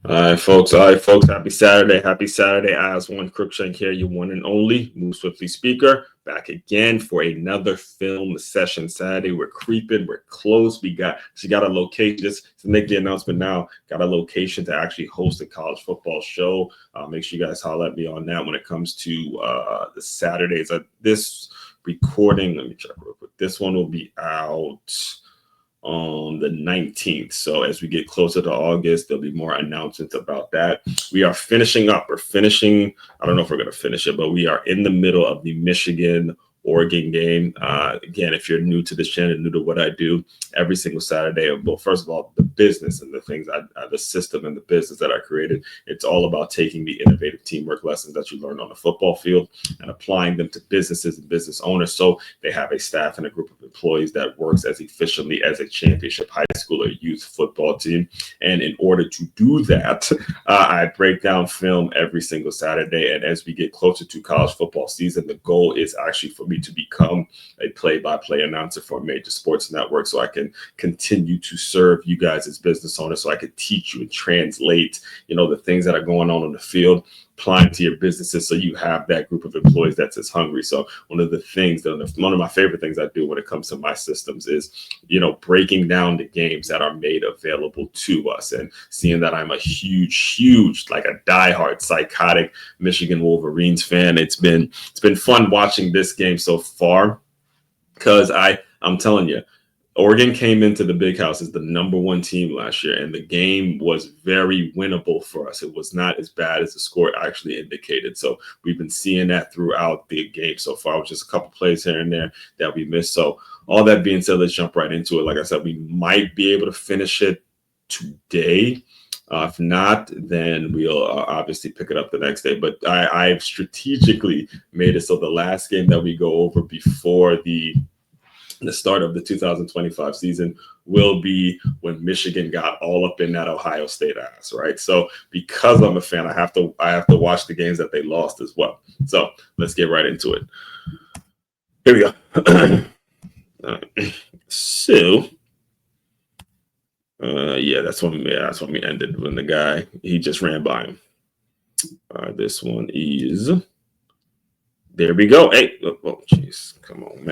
All right, folks. Happy Saturday. Happy Saturday. As one Crookshank here, your one and only Move Swiftly speaker, back again for another film session Saturday. We're creeping. We're close. She got a location. Just to make the announcement now, got a location to actually host a college football show. Make sure you guys holler at me on that when it comes to the Saturdays. This recording, let me check real quick. This one will be out on the 19th. So as we get closer to August, there'll be more announcements about that. We are finishing up. We're finishing. I don't know if we're going to finish it, but we are in the middle of the Michigan Oregon game. Again, if you're new to this channel, new to what I do, every single Saturday, well, first of all, the business and the things, the system and the business that I created, it's all about taking the innovative teamwork lessons that you learn on the football field and applying them to businesses and business owners. So they have a staff and a group of employees that works as efficiently as a championship high school or youth football team. And in order to do that, I break down film every single Saturday. And as we get closer to college football season, the goal is actually for me to become a play-by-play announcer for a major sports network so I can continue to serve you guys as business owners, so I could teach you and translate, the things that are going on the field, applying to your businesses so you have that group of employees that's as hungry. So one of my favorite things I do when it comes to my systems is, breaking down the games that are made available to us and seeing that I'm a huge, like a diehard psychotic Michigan Wolverines fan. It's been fun watching this game so far because I'm telling you, Oregon came into the Big House as the number one team last year, and the game was very winnable for us. It was not as bad as the score actually indicated. So we've been seeing that throughout the game so far, with just a couple plays here and there that we missed. So all that being said, let's jump right into it. Like I said, we might be able to finish it today. If not, then we'll obviously pick it up the next day. But I've strategically made it so the last game that we go over before the start of the 2025 season will be when Michigan got all up in that Ohio State ass, right? So because I'm a fan, I have to watch the games that they lost as well. So let's get right into it. Here we go. So that's when we ended, when the guy, he just ran by him. This one is, there we go. Hey, oh jeez, come on,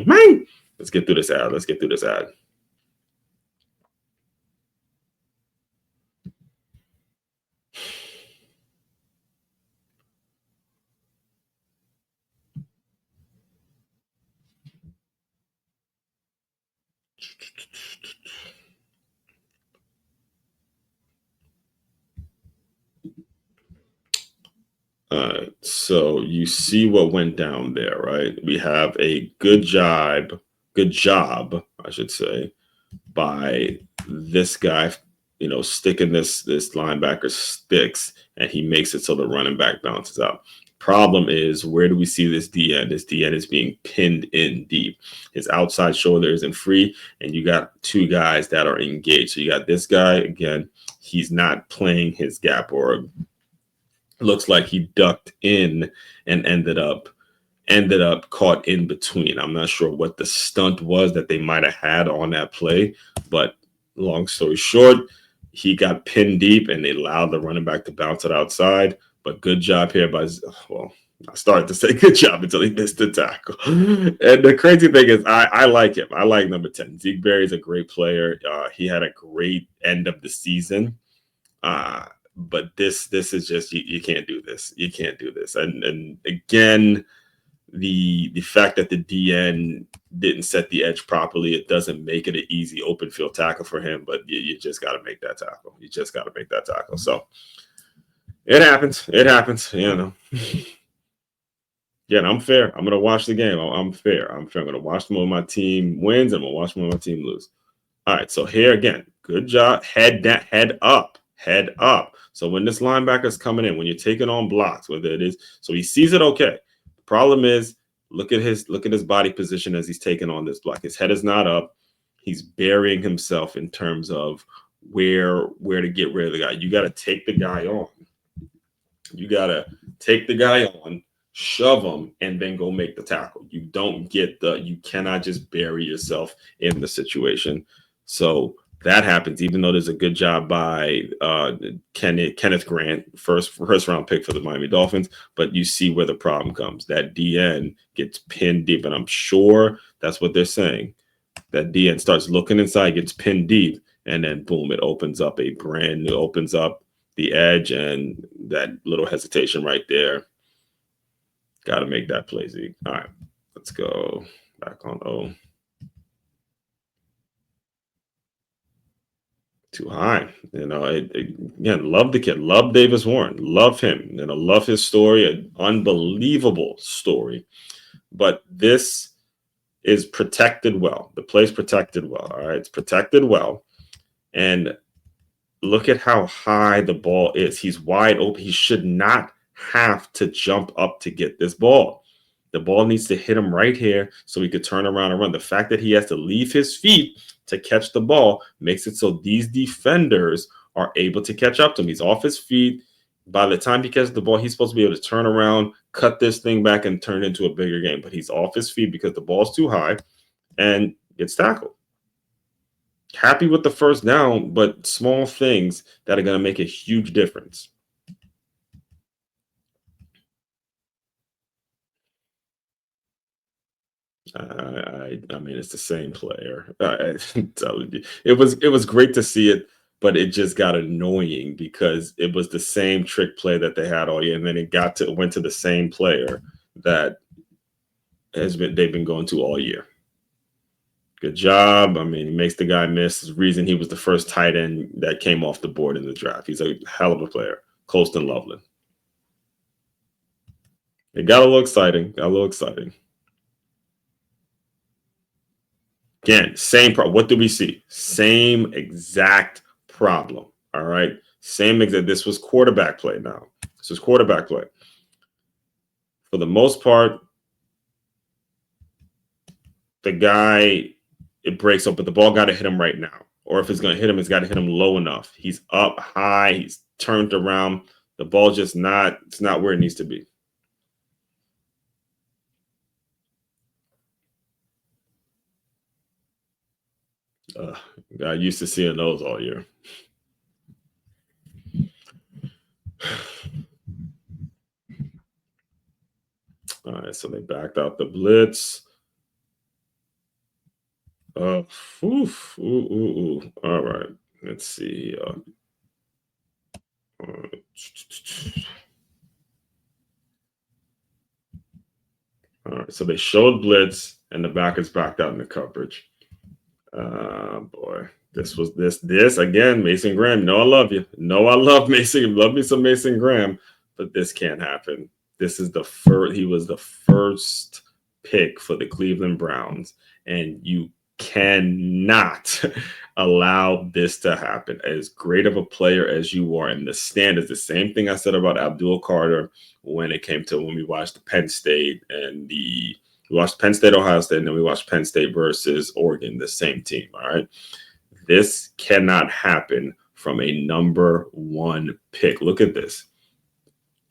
man. Let's get through this ad. All right, so you see what went down there, right? We have a good job, I should say, by this guy, sticking this linebacker sticks, and he makes it so the running back bounces out. Problem is, where do we see this DN? This DN is being pinned in deep. His outside shoulder isn't free, and you got two guys that are engaged. So you got this guy, again, he's not playing his gap, or looks like he ducked in and ended up caught in between. I'm not sure what the stunt was that they might have had on that play, but long story short, he got pinned deep and they allowed the running back to bounce it outside. But good job here I started to say good job until he missed the tackle. And the crazy thing is, I like him. I like number 10. Zeke Berry's a great player. He had a great end of the season. But this is just, you can't do this. You can't do this. And again, the fact that the DN didn't set the edge properly, it doesn't make it an easy open field tackle for him. But you just got to make that tackle. So it happens. Yeah, and I'm fair. I'm gonna watch the game. I'm fair. I'm gonna watch them when my team wins, and I'm gonna watch them when my team lose. All right. So here again, good job. Head up. So when this linebacker is coming in, when you're taking on blocks, whether it is, so he sees it, okay. The problem is, look at his body position as he's taking on this block. His head is not up. He's burying himself in terms of where to get rid of the guy. You got to take the guy on. Shove him, and then go make the tackle. You cannot just bury yourself in the situation. So That happens, even though there's a good job by Kenneth Grant, first round pick for the Miami Dolphins. But you see where the problem comes. That DN gets pinned deep, and I'm sure that's what they're saying. That DN starts looking inside, gets pinned deep, and then boom, it opens up opens up the edge, and that little hesitation right there. Got to make that play, Zeke. All right, let's go back on O. Too high. Again, love the kid, love Davis Warren, love him, love his story, an unbelievable story. But this is protected well. The play's protected well. All right, it's protected well. And look at how high the ball is. He's wide open. He should not have to jump up to get this ball. The ball needs to hit him right here so he could turn around and run. The fact that he has to leave his feet to catch the ball makes it so these defenders are able to catch up to him. He's off his feet. By the time he catches the ball, he's supposed to be able to turn around, cut this thing back, and turn it into a bigger game. But he's off his feet because the ball's too high and gets tackled. Happy with the first down, but small things that are going to make a huge difference. I mean, it's the same player. I'm telling you, it was great to see it, but it just got annoying because it was the same trick play that they had all year, and then it went to the same player that they've been going to all year. Good job. I mean, he makes the guy miss. There's a reason he was the first tight end that came off the board in the draft. He's a hell of a player. Colston Loveland. It got a little exciting. Again, same problem. What do we see? Same exact problem. All right. Same exact. This was quarterback play now. This is quarterback play. For the most part, the guy, it breaks up, but the ball got to hit him right now. Or if it's going to hit him, it's got to hit him low enough. He's up high. He's turned around. The ball just it's not where it needs to be. Got used to seeing those all year. All right, so they backed out the blitz. All right, let's see. All right, so they showed blitz, and the back is backed out in the coverage. Boy, this again. Mason Graham. No, I love you. No, I love Mason. Love me some Mason Graham, but this can't happen. This is the first. He was the first pick for the Cleveland Browns, and you cannot allow this to happen. As great of a player as you are, and the stand is the same thing I said about Abdul Carter when we watched the Penn State and we watched Penn State, Ohio State, and then we watched Penn State versus Oregon, the same team. All right. This cannot happen from a number one pick. Look at this.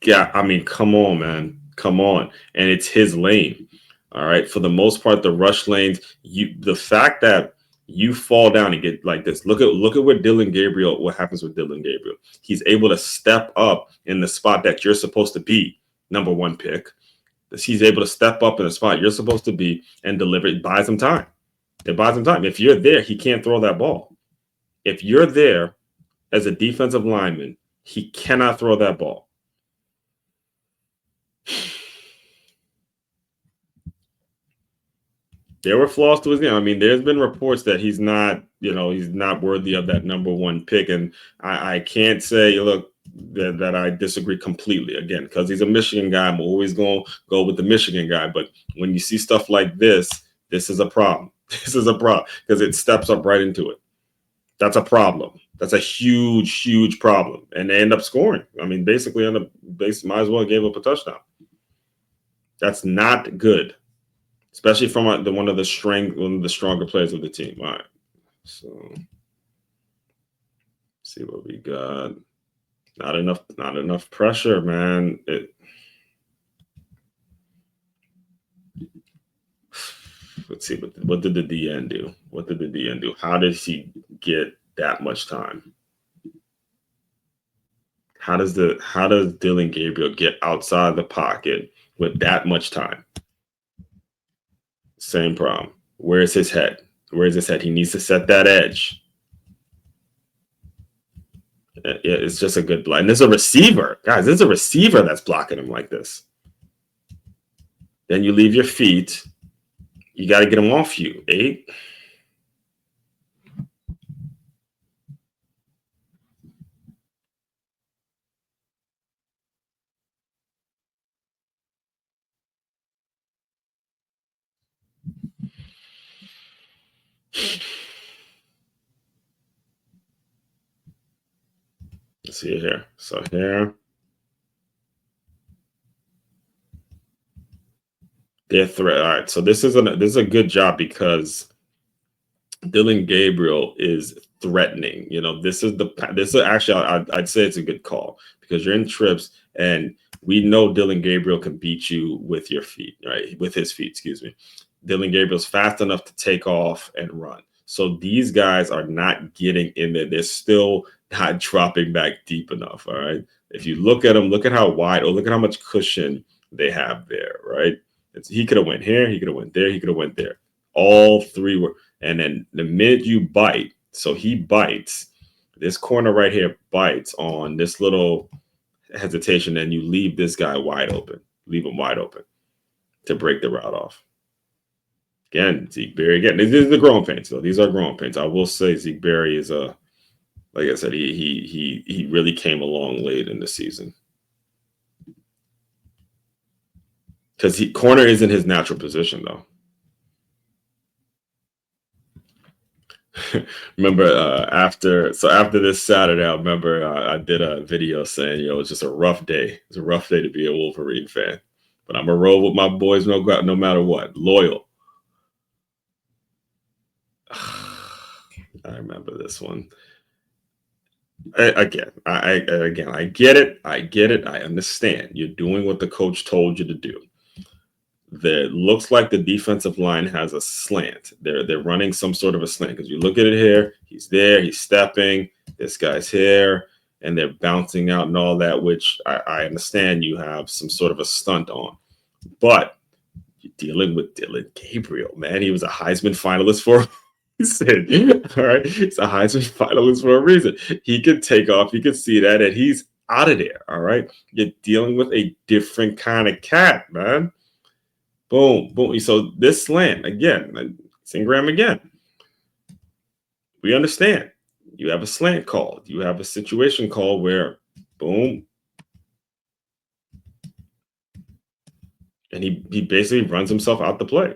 Yeah, I mean, come on, man. Come on. And it's his lane. All right. For the most part, the rush lanes, the fact that you fall down and get like this. Look at what happens with Dillon Gabriel. He's able to step up in the spot that you're supposed to be, number one pick. He's able to step up in the spot you're supposed to be and deliver. It buys him time. If you're there, he can't throw that ball. If you're there as a defensive lineman, he cannot throw that ball. There were flaws to his game. I mean, there's been reports that he's not worthy of that number one pick. And I can't say, look, that I disagree completely, again, because he's a Michigan guy. I'm always going to go with the Michigan guy. But when you see stuff like this is a problem. This is a problem because it steps up right into it. That's a problem. That's a huge, huge problem. And they end up scoring. I mean, basically, might as well gave up a touchdown. That's not good, especially from one of the stronger players of the team. All right, so see what we got. Not enough pressure, man. Let's see what did the DN do? How did he get that much time? How does Dillon Gabriel get outside the pocket with that much time? Same problem. Where's his head? Where's his head? He needs to set that edge. Yeah, it's just a good blind. And there's a receiver. Guys, there's a receiver that's blocking him like this. Then you leave your feet. You got to get him off you. 8. Let's see it here. So here. They're threat. All right. So this is a good job because Dillon Gabriel is threatening. This is actually I'd say it's a good call because you're in trips and we know Dillon Gabriel can beat you with your feet, right? With his feet, excuse me. Dillon Gabriel's fast enough to take off and run. So these guys are not getting in there. They're still not dropping back deep enough. All right. If you look at them, look at how wide or look at how much cushion they have there, right? He could have went here, he could have went there, he could have went there. All three were, and then the minute you bite, so he bites, this corner right here bites on this little hesitation, and you leave this guy wide open. Leave him wide open to break the route off. Again, Zeke Berry. Again, this is the growing pains, though. These are growing pains. I will say Zeke Berry is like I said, he really came along late in the season. Because corner isn't his natural position, though. Remember after this Saturday, I remember I did a video saying, it's just a rough day. It's a rough day to be a Wolverine fan. But I'm a roll with my boys no matter what. Loyal. I remember this one. I get it. I understand. You're doing what the coach told you to do. That looks like the defensive line has a slant. They're running some sort of a slant because you look at it here. He's there. He's stepping. This guy's here, and they're bouncing out and all that. Which I understand you have some sort of a stunt on, but you're dealing with Dillon Gabriel, man. He was a Heisman finalist for. He said, all right, he's a Heisman finalist for a reason. He could take off. You can see that, and he's out of there. All right, you're dealing with a different kind of cat, man. Boom, boom. So this slant again, Ingram again. We understand. You have a slant call. You have a situation call where, boom, and he basically runs himself out the play.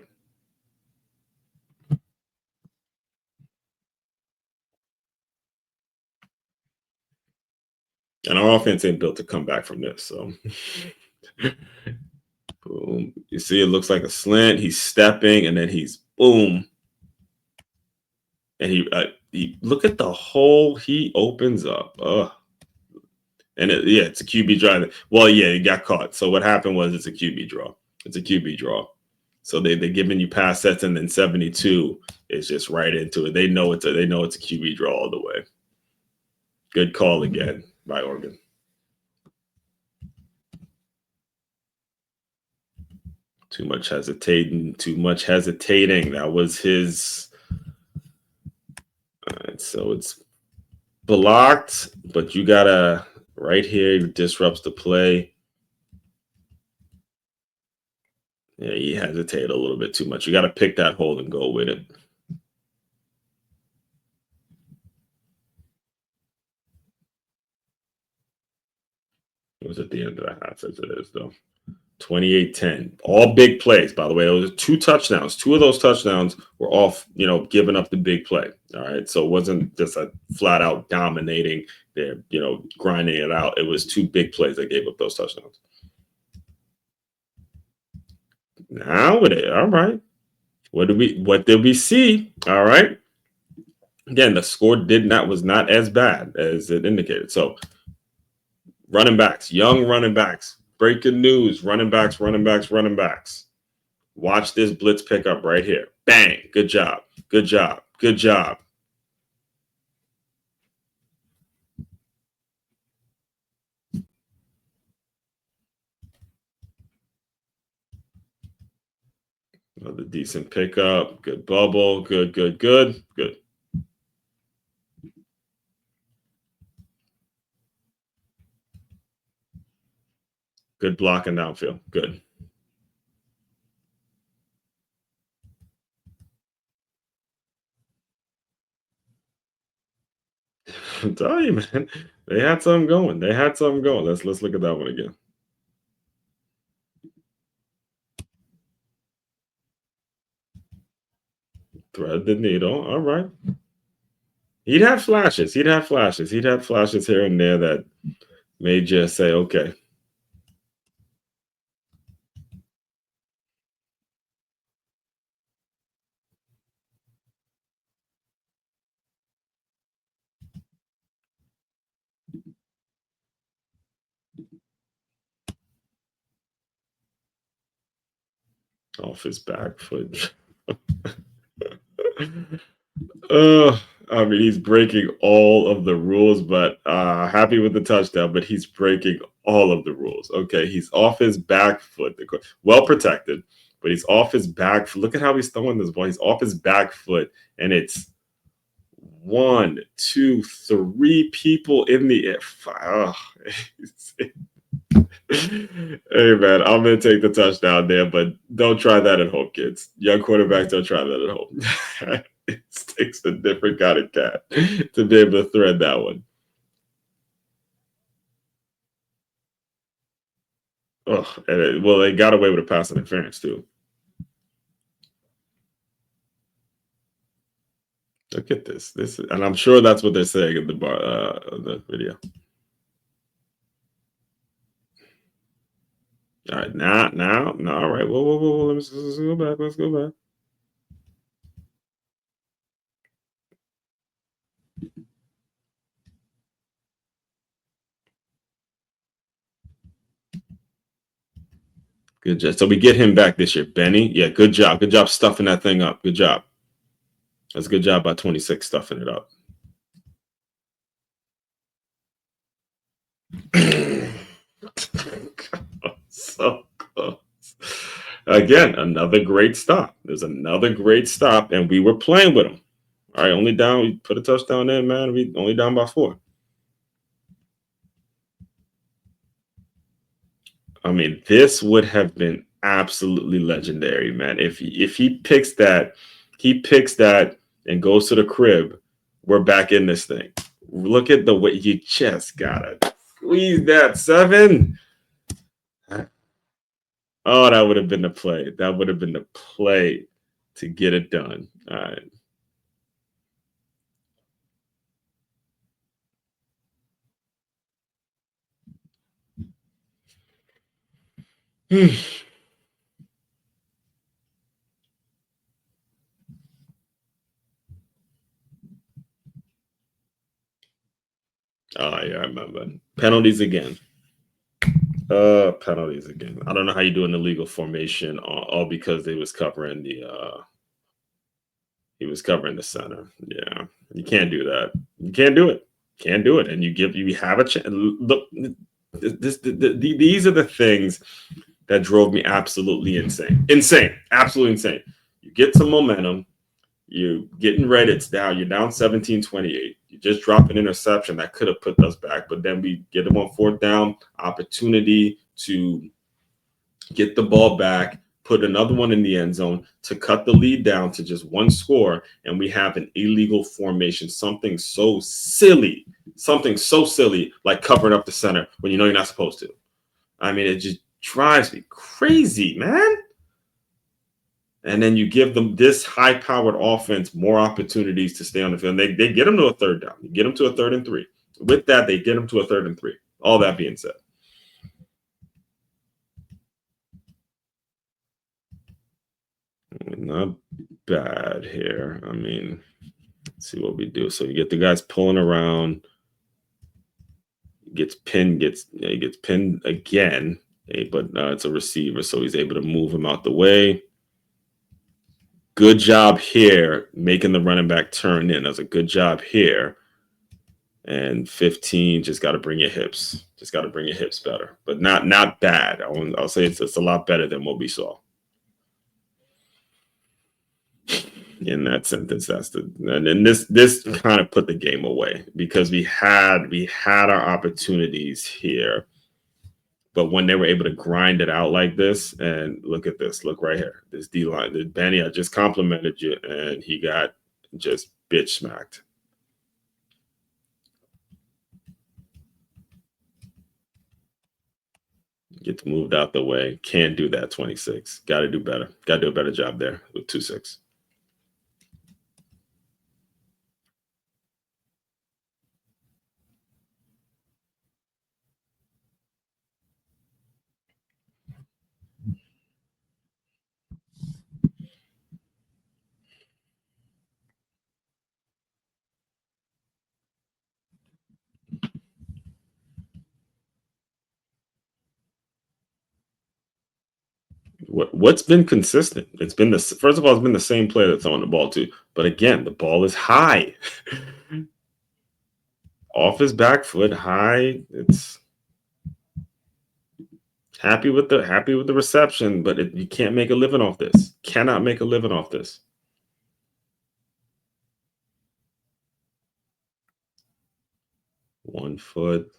And our offense ain't built to come back from this. So, boom. You see, it looks like a slant. He's stepping, and then he's boom. And he look at the hole he opens up. And it's a QB draw. Well, yeah, he got caught. So what happened was it's a QB draw. It's a QB draw. So they're giving you pass sets, and then 72 is just right into it. They know it's a QB draw all the way. Good call again by Oregon. Too much hesitating. That was his. All right, so it's blocked, but you gotta right here. He disrupts the play. Yeah, he hesitated a little bit too much. You got to pick that hole and go with it. It was at the end of the half, as it is, though. 28-10. All big plays, by the way. Those 2 touchdowns. 2 of those touchdowns were off, giving up the big play. All right. So it wasn't just a flat out dominating there, grinding it out. It was 2 big plays that gave up those touchdowns. Now all right. What did we see? All right. Again, the score was not as bad as it indicated. So running backs, young running backs. Breaking news, running backs. Watch this blitz pickup right here. Bang. Good job. Another decent pickup. Good bubble. Good, good, good, good. Good blocking downfield. Good. I'm telling you, man. They had something going. They had something going. Let's look at that one again. Thread the needle. All right. He'd have flashes. He'd have flashes. He'd have flashes here and there that made you say, okay. Off his back foot. I mean, he's breaking all of the rules, but happy with the touchdown, but he's breaking all of the rules. Okay, he's off his back foot, well protected, but he's off his back foot. Look at how he's throwing this ball. He's off his back foot, and it's 1, 2, 3 people in the air. Hey man, I'm gonna take the touchdown there, but don't try that at home, kids. Young quarterbacks, don't try that at home. It takes a different kind of cat to be able to thread that one. Oh, well, they got away with a pass interference too. Look at this. And I'm sure that's what they're saying in the video. All right, now, no, all right. Whoa. Let's go back. Let's go back. Good job. So we get him back this year, Benny. Yeah, good job. Good job stuffing that thing up. Good job. That's a good job by 26 stuffing it up. So close. Again, another great stop. There's another great stop, and we were playing with him. All right, only down. We put a touchdown in, man. We only down by 4. I mean, this would have been absolutely legendary, man. If he picks that and goes to the crib, we're back in this thing. Look at the way you just gotta squeeze that 7. Oh, that would have been the play. That would have been the play to get it done. All right. Oh yeah, I remember. Penalties again. Penalties again. I don't know how you do an illegal formation, all because he was covering the center. Yeah, you can't do that. You can't do it. Can't do it. And you have a chance. Look, these are the things that drove me absolutely insane. Insane. Absolutely insane. You get some momentum. You getting ready. It's down. You're down 17-28. You just drop an interception that could have put us back, but then we get them on 4th down. Opportunity to get the ball back, put another one in the end zone to cut the lead down to just 1 score, and we have an illegal formation. Something so silly like covering up the center when you know you're not supposed to. I mean, it just drives me crazy, man. And then you give them this high-powered offense more opportunities to stay on the field. They get them to a 3rd down. You get them to a 3rd and 3. With that, they get them to a 3rd and 3. All that being said. Not bad here. I mean, let's see what we do. So you get the guys pulling around. He gets pinned again, but it's a receiver, so he's able to move him out the way. Good job here, making the running back turn in. That's a good job here. And 15, just got to bring your hips. Just got to bring your hips better, but not bad. I'll say it's a lot better than what we saw. In that sentence, and then this kind of put the game away because we had our opportunities here, but when they were able to grind it out like this, and look at this, look right here, this D line, Benny, I just complimented you, and he got just bitch smacked. Gets moved out the way. Can't do that. 26. Got to do better. Got to do a better job there with 2-6. What's been consistent? It's been the first of all, it's been the same player that's throwing the ball to, but again, the ball is high, off his back foot, high. It's happy with the reception, but you can't make a living off this. Cannot make a living off this. One foot.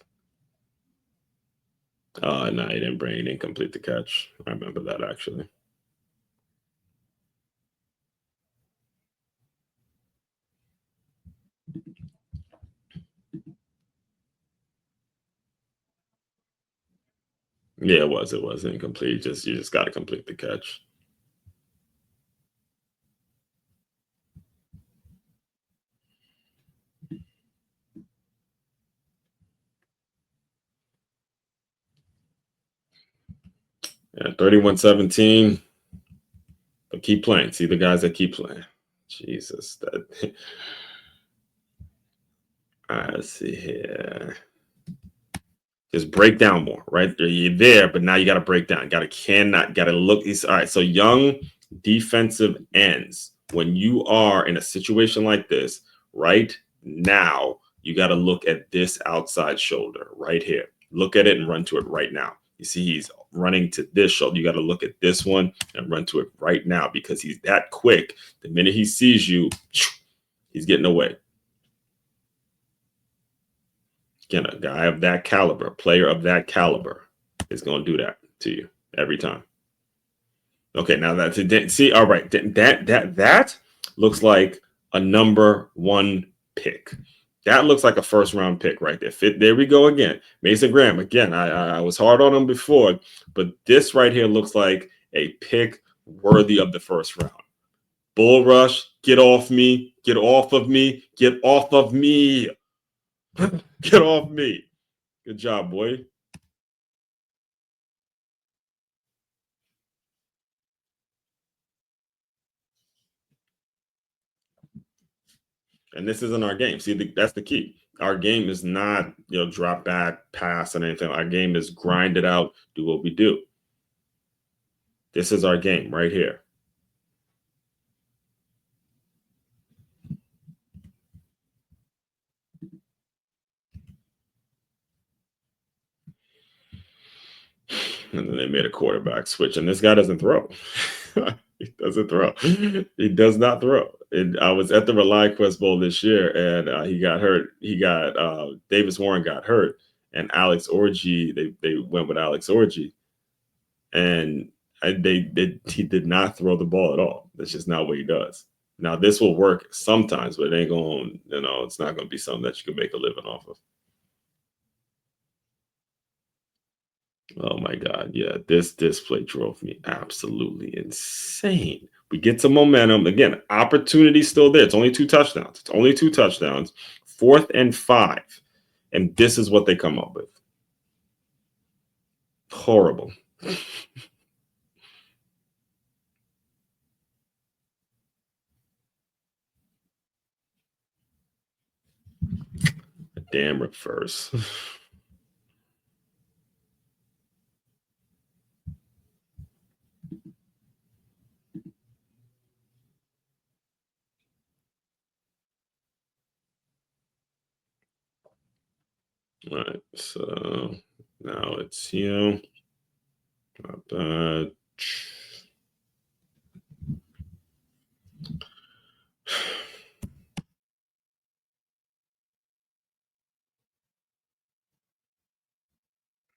Oh no, he didn't complete the catch. I remember that actually. Yeah, it was incomplete. You just got to complete the catch. Yeah, 31-17. But keep playing. See the guys that keep playing. Jesus, that. Let's see here. Just break down more, right? You're there, but now you got to break down. Got to look. All right. So young defensive ends, when you are in a situation like this, right now, you got to look at this outside shoulder right here. Look at it and run to it right now. You see, he's running to this shoulder. You got to look at this one and run to it right now because he's that quick. The minute he sees you, he's getting away. Again, a guy of that caliber, a player of that caliber is going to do that to you every time. Okay, now that's it. See, all right, that looks like a number one pick. That looks like a first round pick right there. There we go again. Mason Graham. Again, I was hard on him before, but this right here looks like a pick worthy of the first round. Bull rush, get off me, get off of me, get off of me, get off me. Good job, boy. And this isn't our game. See, that's the key. Our game is not, drop back, pass, and anything. Our game is grind it out, do what we do. This is our game right here. And then they made a quarterback switch, and this guy doesn't throw. He doesn't throw. He does not throw. And I was at the ReliaQuest Bowl this year, and he got hurt. Davis Warren got hurt, and Alex Orji. They went with Alex Orji, and he did not throw the ball at all. That's just not what he does. Now this will work sometimes, but it ain't going. It's not going to be something that you can make a living off of. Oh my God. Yeah, this display drove me absolutely insane. We get some momentum. Again, opportunity still there. It's only 2 touchdowns. It's only 2 touchdowns. 4th and 5. And this is what they come up with. Horrible. Damn reverse. All right, so now it's here. Not bad.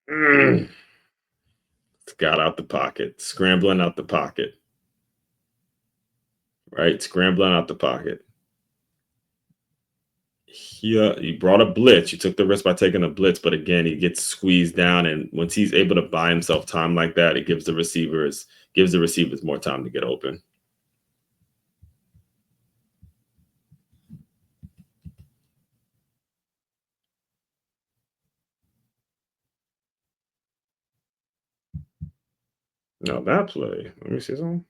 Mm. Got out the pocket, scrambling out the pocket, right? Scrambling out the pocket. He brought a blitz. You took the risk by taking a blitz, but again, he gets squeezed down. And once he's able to buy himself time like that, it gives the receivers more time to get open. Now that play, let me see something.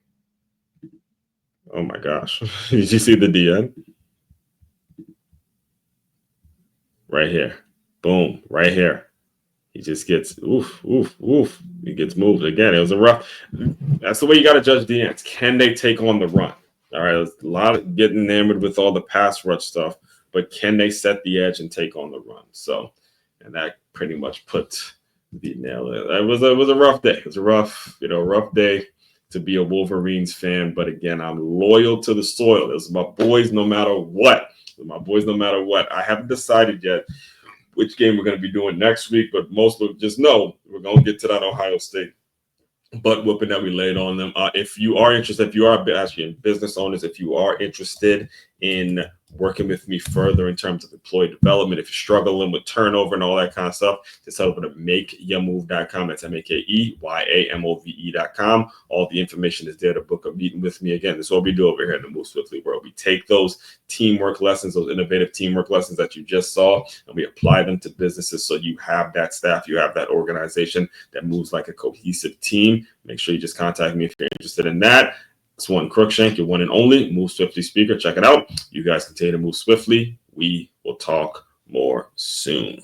Oh my gosh. Did you see the DN? Right here. Boom, right here. He just gets oof, oof, oof. He gets moved again. It was a rough. That's the way you got to judge DNs. Can they take on the run? All right, there's a lot of getting enamored with all the pass rush stuff, but can they set the edge and take on the run? So, and that pretty much put the nail in. It was a rough day. It was a rough day to be a Wolverines fan. But again, I'm loyal to the soil. It's my boys no matter what. My boys no matter what. I haven't decided yet which game we're going to be doing next week, but most of just know we're going to get to that Ohio State butt whooping that we laid on them. If you are interested, if you are actually business owners, if you are interested in working with me further in terms of employee development, if you're struggling with turnover and all that kind of stuff, just head over to makeyamove.com. That's MAKEYAMOVE.com. All the information is there to book a meeting with me. Again, this is what we do over here in the Move Swiftly world. We take those teamwork lessons, those innovative teamwork lessons that you just saw, and we apply them to businesses so you have that staff, you have that organization that moves like a cohesive team. Make sure you just contact me if you're interested in that. It's one Crookshank, your one and only Move Swiftly speaker. Check it out. You guys continue to move swiftly. We will talk more soon.